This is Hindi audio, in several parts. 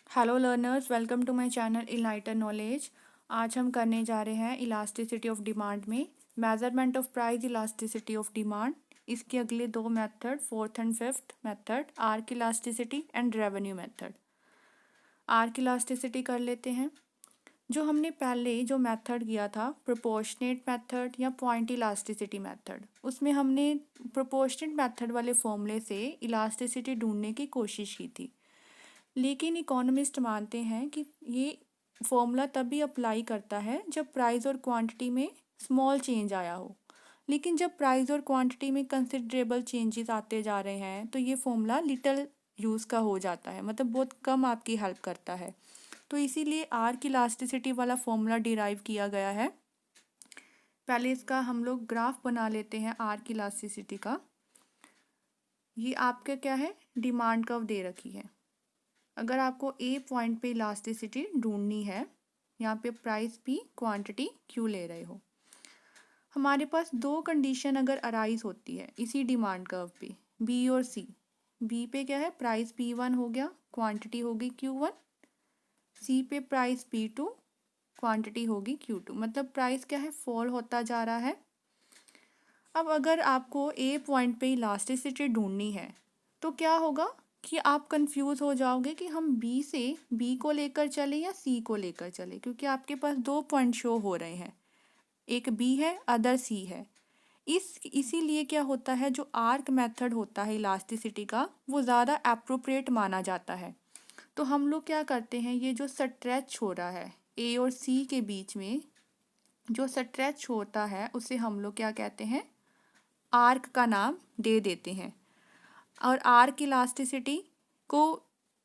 Hello learners, welcome to my channel enlighten knowledge. आज हम करने जा रहे हैं इलास्टिसिटी ऑफ डिमांड में measurement of price elasticity of demand. इसके अगले दो method, fourth and fifth method, arc elasticity and revenue method. Arc elasticity कर लेते हैं। जो हमने पहले जो मेथड किया था प्रोपोर्शनेट मेथड या पॉइंट इलास्टिसिटी मेथड, उसमें हमने प्रोपोर्शनेट मेथड वाले फॉर्मूले से इलास्टिसिटी ढूंढने की कोशिश की थी। लेकिन इकोनॉमिस्ट मानते हैं कि ये फॉर्मूला तभी अप्लाई करता है जब प्राइस और क्वांटिटी में स्मॉल चेंज आया हो। लेकिन जब प्राइस और क्वांटिटी में कंसिडरेबल चेंजेस आते जा रहे हैं तो ये फॉर्मूला लिटिल यूज़ का हो जाता है, मतलब बहुत कम आपकी हेल्प करता है। तो इसीलिए आर्क इलास्टिसिटी वाला फॉर्मूला डिराइव किया गया है। पहले इसका हम लोग ग्राफ बना लेते हैं आर्क इलास्टिसिटी का। ये आपका क्या है, डिमांड कर्व दे रखी है। अगर आपको ए पॉइंट पे इलास्टिसिटी ढूंढनी है, यहाँ पे प्राइस पी क्वांटिटी क्यू ले रहे हो। हमारे पास दो कंडीशन अगर अराइज होती है इसी डिमांड कर्व पे, बी और सी। बी पे क्या है, प्राइस पी वन हो गया, क्वांटिटी होगी क्यू वन। सी पे प्राइस पी टू, क्वांटिटी होगी क्यू टू। मतलब प्राइस क्या है, फॉल होता जा रहा है। अब अगर आपको ए पॉइंट पे इलास्टिसिटी ढूंढनी है तो क्या होगा कि आप कंफ्यूज हो जाओगे कि हम बी से बी को लेकर चले या सी को लेकर चले, क्योंकि आपके पास दो पॉइंट शो हो रहे हैं, एक बी है अदर सी है। इसीलिए क्या होता है, जो आर्क मेथड होता है इलास्टिसिटी का वो ज़्यादा एप्रोप्रिएट माना जाता है। तो हम लोग क्या करते हैं, ये जो स्ट्रेच हो रहा है ए और सी के बीच में, जो स्ट्रेच होता है उसे हम लोग क्या कहते हैं, आर्क का नाम दे देते हैं। और आर्क इलास्टिसिटी को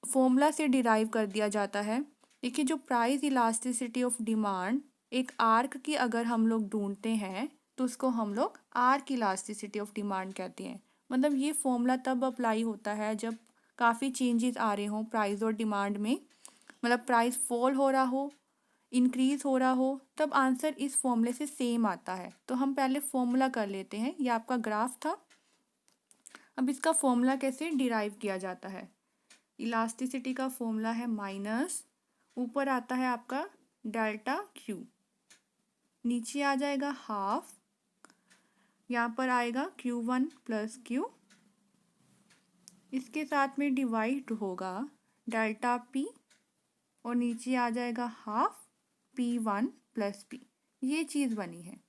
फॉर्मूला से डिराइव कर दिया जाता है। देखिए, जो प्राइस इलास्टिसिटी ऑफ डिमांड एक आर्क की अगर हम लोग ढूंढते हैं तो उसको हम लोग आर्क इलास्टिसिटी ऑफ डिमांड कहते हैं। मतलब ये फॉर्मूला तब अप्लाई होता है जब काफ़ी चेंजेस आ रहे हों प्राइस और डिमांड में, मतलब प्राइस फॉल हो रहा हो, इंक्रीज हो रहा हो, तब आंसर इस फॉर्मूले से सेम आता है। तो हम पहले फॉर्मूला कर लेते हैं। ये आपका ग्राफ था। अब इसका फॉर्मूला कैसे डिराइव किया जाता है। इलास्टिसिटी का फॉर्मूला है माइनस, ऊपर आता है आपका डेल्टा क्यू, नीचे आ जाएगा हाफ, यहाँ पर आएगा क्यू वन प्लस क्यू, इसके साथ में डिवाइड होगा डेल्टा पी और नीचे आ जाएगा half P one plus P. ये चीज़ बनी है।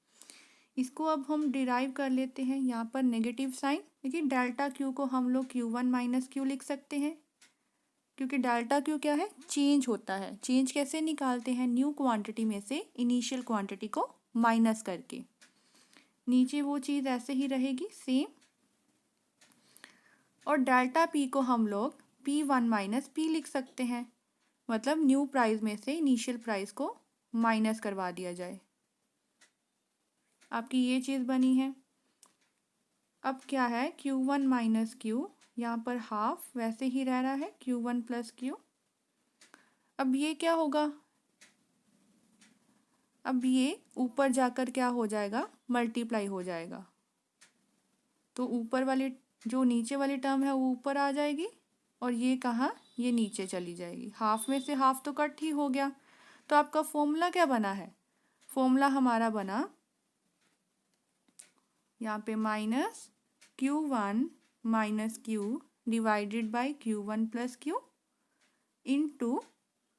इसको अब हम डिराइव कर लेते हैं, यहाँ पर नेगेटिव साइन। देखिए, डेल्टा क्यू को हम लोग क्यू वन माइनस क्यू लिख सकते हैं, क्योंकि डेल्टा क्यू क्या है, चेंज होता है। चेंज कैसे निकालते हैं, न्यू क्वांटिटी में से इनिशियल क्वांटिटी को माइनस करके। नीचे वो चीज़ ऐसे ही रहेगी सेम। और डेल्टा पी को हम लोग पी वन माइनस पी लिख सकते हैं, मतलब न्यू प्राइस में से इनिशियल प्राइस को माइनस करवा दिया जाए। आपकी ये चीज़ बनी है। अब क्या है, क्यू वन माइनस क्यू, यहाँ पर हाफ वैसे ही रह रहा है, क्यू वन प्लस क्यू। अब ये क्या होगा, अब ये ऊपर जाकर क्या हो जाएगा, मल्टीप्लाई हो जाएगा। तो ऊपर वाली जो नीचे वाली टर्म है वो ऊपर आ जाएगी और ये कहाँ, ये नीचे चली जाएगी। हाफ में से हाफ तो कट ही हो गया। तो आपका फॉर्मूला क्या बना है, फॉर्मूला हमारा बना यहाँ पे minus Q one minus Q divided by Q one plus Q into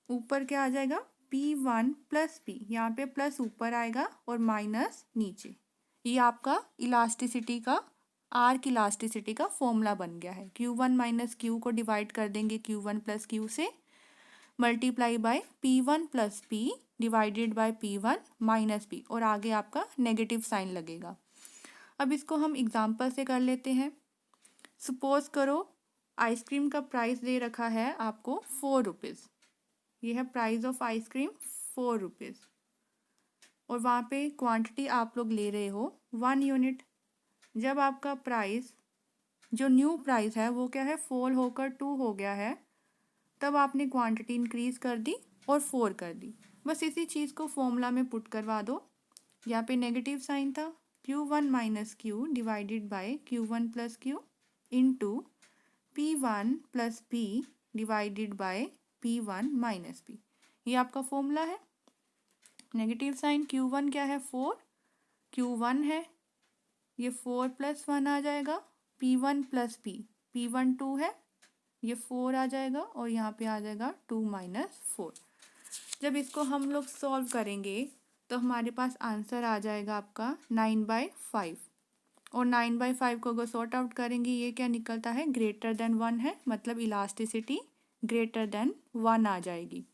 ऊपर क्या आ जाएगा, पी वन प्लस पी, यहाँ पे प्लस ऊपर आएगा और माइनस नीचे। ये आपका इलास्टिसिटी का, आर्क इलास्टिसिटी का फॉर्मूला बन गया है। क्यू वन माइनस क्यू को डिवाइड कर देंगे क्यू वन प्लस क्यू से, multiply by P one plus P divided by P one minus P, और आगे आपका नेगेटिव साइन लगेगा। अब इसको हम एग्जाम्पल से कर लेते हैं। सपोज करो आइसक्रीम का प्राइस दे रखा है आपको 4 रुपीज़। ये है प्राइस ऑफ आइसक्रीम 4 रुपीज़, और वहाँ पे क्वांटिटी आप लोग ले रहे हो 1 यूनिट। जब आपका प्राइस, जो न्यू प्राइस है वो क्या है, फॉल होकर 2 हो गया है, तब आपने क्वांटिटी इंक्रीज कर दी और 4 कर दी। बस इसी चीज़ को फॉर्मूला में पुट करवा दो। यहाँ पे नेगेटिव साइन था, Q one minus Q divided by Q one plus Q into P one plus P divided by P1 minus P। ये आपका फॉर्मूला है। नेगेटिव साइन Q1 क्या है 4, Q1 है, ये 4 + 1 आ जाएगा, P1 + P, P1 2 है, ये 4 आ जाएगा और यहाँ पे आ जाएगा 2 - 4। जब इसको हम लोग सॉल्व करेंगे तो हमारे पास आंसर आ जाएगा आपका 9/5। और 9/5 को अगर सॉर्ट आउट करेंगे ये क्या निकलता है, ग्रेटर देन 1 है, मतलब इलास्टिसिटी ग्रेटर देन 1 आ जाएगी।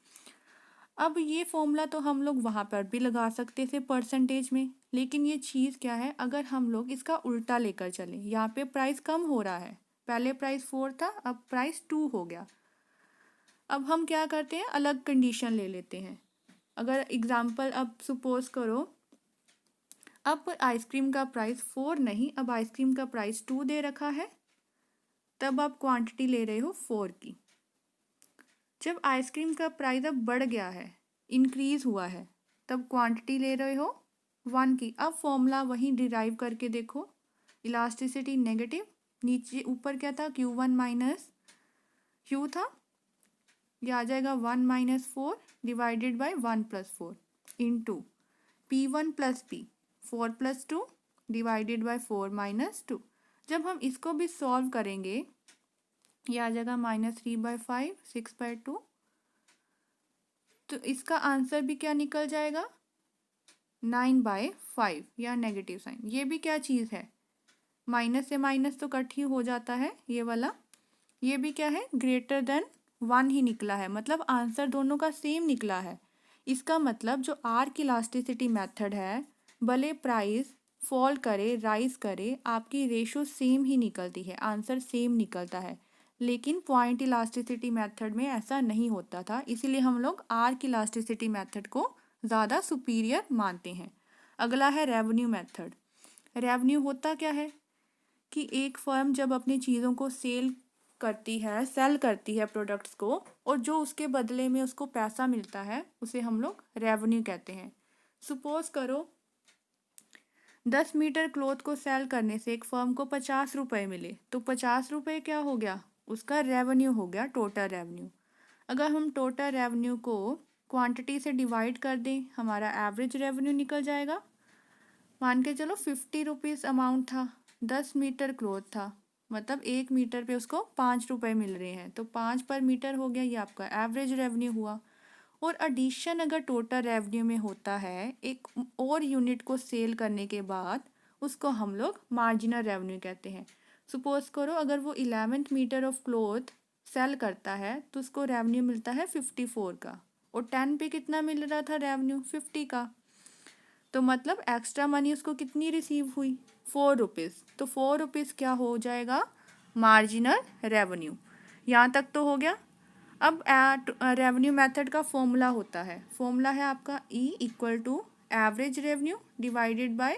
अब ये फॉर्मूला तो हम लोग वहाँ पर भी लगा सकते थे परसेंटेज में, लेकिन ये चीज़ क्या है, अगर हम लोग इसका उल्टा लेकर चलें, यहाँ पे प्राइस कम हो रहा है, पहले प्राइस 4 था, अब प्राइस 2 हो गया। अब हम क्या करते हैं, अलग कंडीशन ले लेते हैं। अगर एग्जाम्पल अब सपोज करो, अब आइसक्रीम का प्राइस 4 नहीं, अब आइसक्रीम का प्राइस 2 दे रखा है, तब आप क्वांटिटी ले रहे हो 4 की। जब आइसक्रीम का प्राइस अब बढ़ गया है, इंक्रीज हुआ है, तब क्वांटिटी ले रहे हो 1 की। अब फॉर्मूला वहीं डिराइव करके देखो, इलास्टिसिटी नेगेटिव, नीचे ऊपर क्या था, Q1 माइनस Q था, ये आ जाएगा 1 - 4 divided by 1 + 4 into P1 + P, 4 + 2 divided by 4 - 2। जब हम इसको भी सॉल्व करेंगे ये आ जाएगा -3/5, 6/2। तो इसका आंसर भी क्या निकल जाएगा, 9/5 या नेगेटिव साइन। ये भी क्या चीज़ है, माइनस से माइनस तो कट ही हो जाता है ये वाला, ये भी क्या है, ग्रेटर देन 1 ही निकला है, मतलब आंसर दोनों का सेम निकला है। इसका मतलब जो आर्क इलास्टिसिटी मेथड है, भले प्राइस फॉल करे राइज करे, आपकी रेशो सेम ही निकलती है, आंसर सेम निकलता है। लेकिन पॉइंट इलास्टिसिटी मेथड में ऐसा नहीं होता था, इसीलिए हम लोग आर्क इलास्टिसिटी मेथड को ज़्यादा सुपीरियर मानते हैं। अगला है रेवेन्यू मेथड। रेवेन्यू होता क्या है कि एक फर्म जब अपनी चीज़ों को सेल करती है प्रोडक्ट्स को, और जो उसके बदले में उसको पैसा मिलता है उसे हम लोग रेवेन्यू कहते हैं। सपोज करो 10 मीटर क्लॉथ को सेल करने से एक फर्म को 50 रुपये मिले, तो 50 रुपये क्या हो गया, उसका रेवेन्यू हो गया, टोटल रेवेन्यू। अगर हम टोटल रेवेन्यू को क्वांटिटी से डिवाइड कर दें, हमारा एवरेज रेवेन्यू निकल जाएगा। मान के चलो 50 रुपीज़ अमाउंट था, 10 मीटर क्लॉथ था, मतलब 1 मीटर पे उसको 5 रुपये मिल रहे हैं, तो 5 पर मीटर हो गया, ये आपका एवरेज रेवेन्यू हुआ। और एडिशन अगर टोटल रेवेन्यू में होता है एक और यूनिट को सेल करने के बाद, उसको हम लोग मार्जिनल रेवेन्यू कहते हैं। सपोज करो अगर वो 11 मीटर ऑफ क्लॉथ सेल करता है तो उसको रेवेन्यू मिलता है 54 का, और 10 पे कितना मिल रहा था रेवेन्यू, 50 का। तो मतलब एक्स्ट्रा मनी उसको कितनी रिसीव हुई, 4 रुपीज़। तो 4 रुपीज़ क्या हो जाएगा, मार्जिनल रेवेन्यू। यहाँ तक तो हो गया। अब रेवेन्यू मेथड का फॉर्मूला होता है, फॉर्मूला है आपका E = average revenue divided by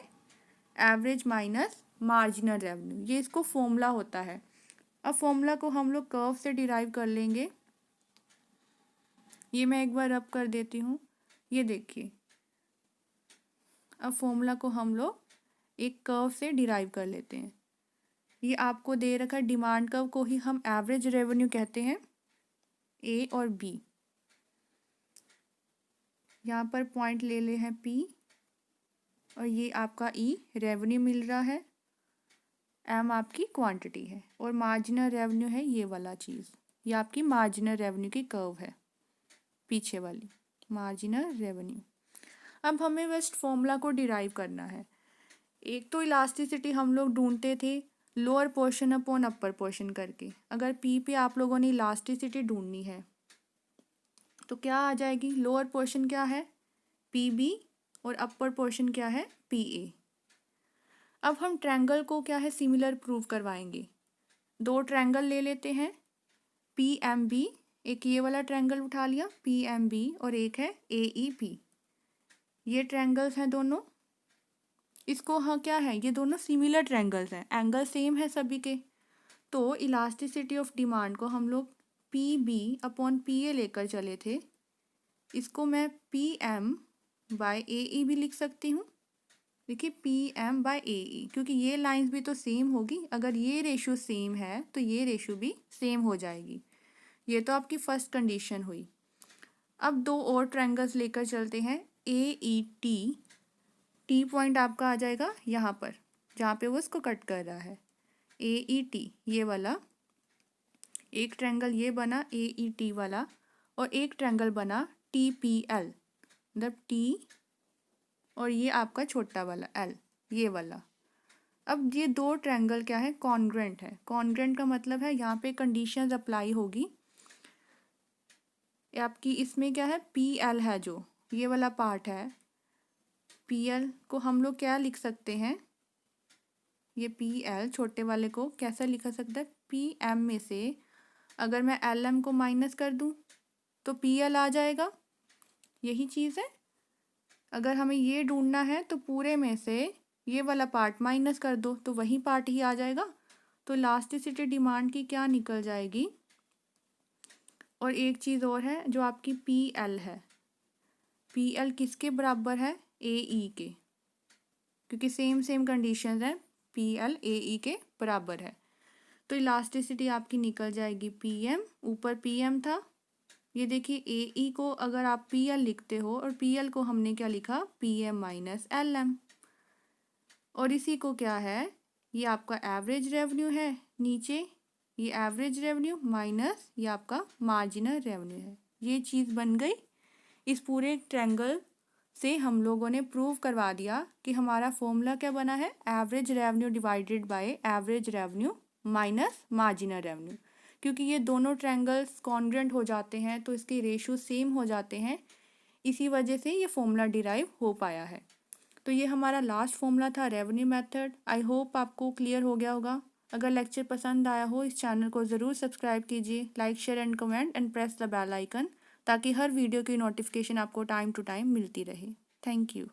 average minus marginal revenue, ये इसको फॉर्मूला होता है। अब फॉर्मूला को हम लोग कर्व से डिराइव कर लेंगे, ये मैं एक बार रब कर देती हूँ, ये देखिए। अब फॉर्मूला को हम लोग एक कर्व से डिराइव कर लेते हैं। ये आपको दे रखा है, डिमांड कर्व को ही हम एवरेज रेवेन्यू कहते हैं, A और B। यहाँ पर पॉइंट ले ले हैं P, और ये आपका E रेवेन्यू मिल रहा है, M आपकी क्वांटिटी है, और मार्जिनल रेवेन्यू है ये वाला चीज़, ये आपकी मार्जिनल रेवेन्यू की कर्व है, पीछे वाली मार्जिनल रेवेन्यू। अब हमें बस फॉर्मूला को डिराइव करना है। एक तो इलास्टिसिटी हम लोग ढूंढते थे lower portion upon upper portion करके। अगर P पे आप लोगों ने इलास्टिसिटी ढूंढनी है तो क्या आ जाएगी, लोअर पोर्शन क्या है PB और अपर पोर्शन क्या है PA। अब हम ट्रायंगल को क्या है सिमिलर प्रूव करवाएंगे। 2 ट्रायंगल ले लेते हैं, PMB, एक ये वाला ट्रायंगल उठा लिया PMB, और एक है AEP। ये ट्रायंगल्स हैं दोनों, इसको हाँ क्या है, ये दोनों सिमिलर ट्रायंगल्स हैं, एंगल सेम है सभी के। तो इलास्टिसिटी ऑफ डिमांड को हम लोग PB/PA लेकर चले थे, इसको मैं PM/AE भी लिख सकती हूँ। देखिए PM/AE, क्योंकि ये लाइंस भी तो सेम होगी, अगर ये रेशो सेम है तो ये रेशो भी सेम हो जाएगी। ये तो आपकी फर्स्ट कंडीशन हुई। अब दो और ट्रायंगल्स लेकर चलते हैं। AET, टी पॉइंट आपका आ जाएगा यहाँ पर जहाँ पे वो इसको कट कर रहा है। AET ये वाला, एक ट्रायंगल ये बना AET वाला, और एक ट्रायंगल बना TPL, मतलब T और ये आपका छोटा वाला L, ये वाला। अब ये दो ट्रायंगल क्या है, कॉन्ग्रेंट है। कॉन्ग्रेंट का मतलब है यहाँ पे कंडीशंस अप्लाई होगी। आपकी इसमें क्या है, PL है, जो ये वाला पार्ट है, PL को हम लोग क्या लिख सकते हैं, ये PL छोटे वाले को कैसा लिखा सकता है, PM में से अगर मैं LM को माइनस कर दूं तो PL आ जाएगा, यही चीज़ है। अगर हमें ये ढूंढना है तो पूरे में से ये वाला पार्ट माइनस कर दो तो वही पार्ट ही आ जाएगा। तो इलास्टिसिटी डिमांड की क्या निकल जाएगी। और एक चीज़ और है जो आपकी PL है, PL किसके बराबर है, AE के, क्योंकि सेम कंडीशंस हैं, PL AE के बराबर है। तो इलास्टिसिटी आपकी निकल जाएगी PM, ऊपर PM था, ये देखिए AE को अगर आप PL लिखते हो और PL को हमने क्या लिखा, PM माइनस LM, और इसी को क्या है, ये आपका एवरेज रेवेन्यू है, नीचे ये एवरेज रेवेन्यू माइनस ये आपका मार्जिनल रेवेन्यू है, ये चीज़ बन गई। इस पूरे ट्रायंगल से हम लोगों ने प्रूव करवा दिया कि हमारा फॉर्मूला क्या बना है, average revenue divided by average revenue minus marginal revenue. क्योंकि ये दोनों ट्रायंगल्स कॉन्ग्रेंट हो जाते हैं तो इसके रेशियो सेम हो जाते हैं, इसी वजह से ये फॉर्मूला डिराइव हो पाया है। तो ये हमारा लास्ट फॉर्मूला था रेवेन्यू मेथड। आई होप आपको क्लियर हो गया होगा। अगर लेक्चर पसंद आया हो इस चैनल को ज़रूर सब्सक्राइब कीजिए, like share and comment and press the bell icon, ताकि हर वीडियो की नोटिफिकेशन आपको टाइम टू टाइम मिलती रहे। Thank you.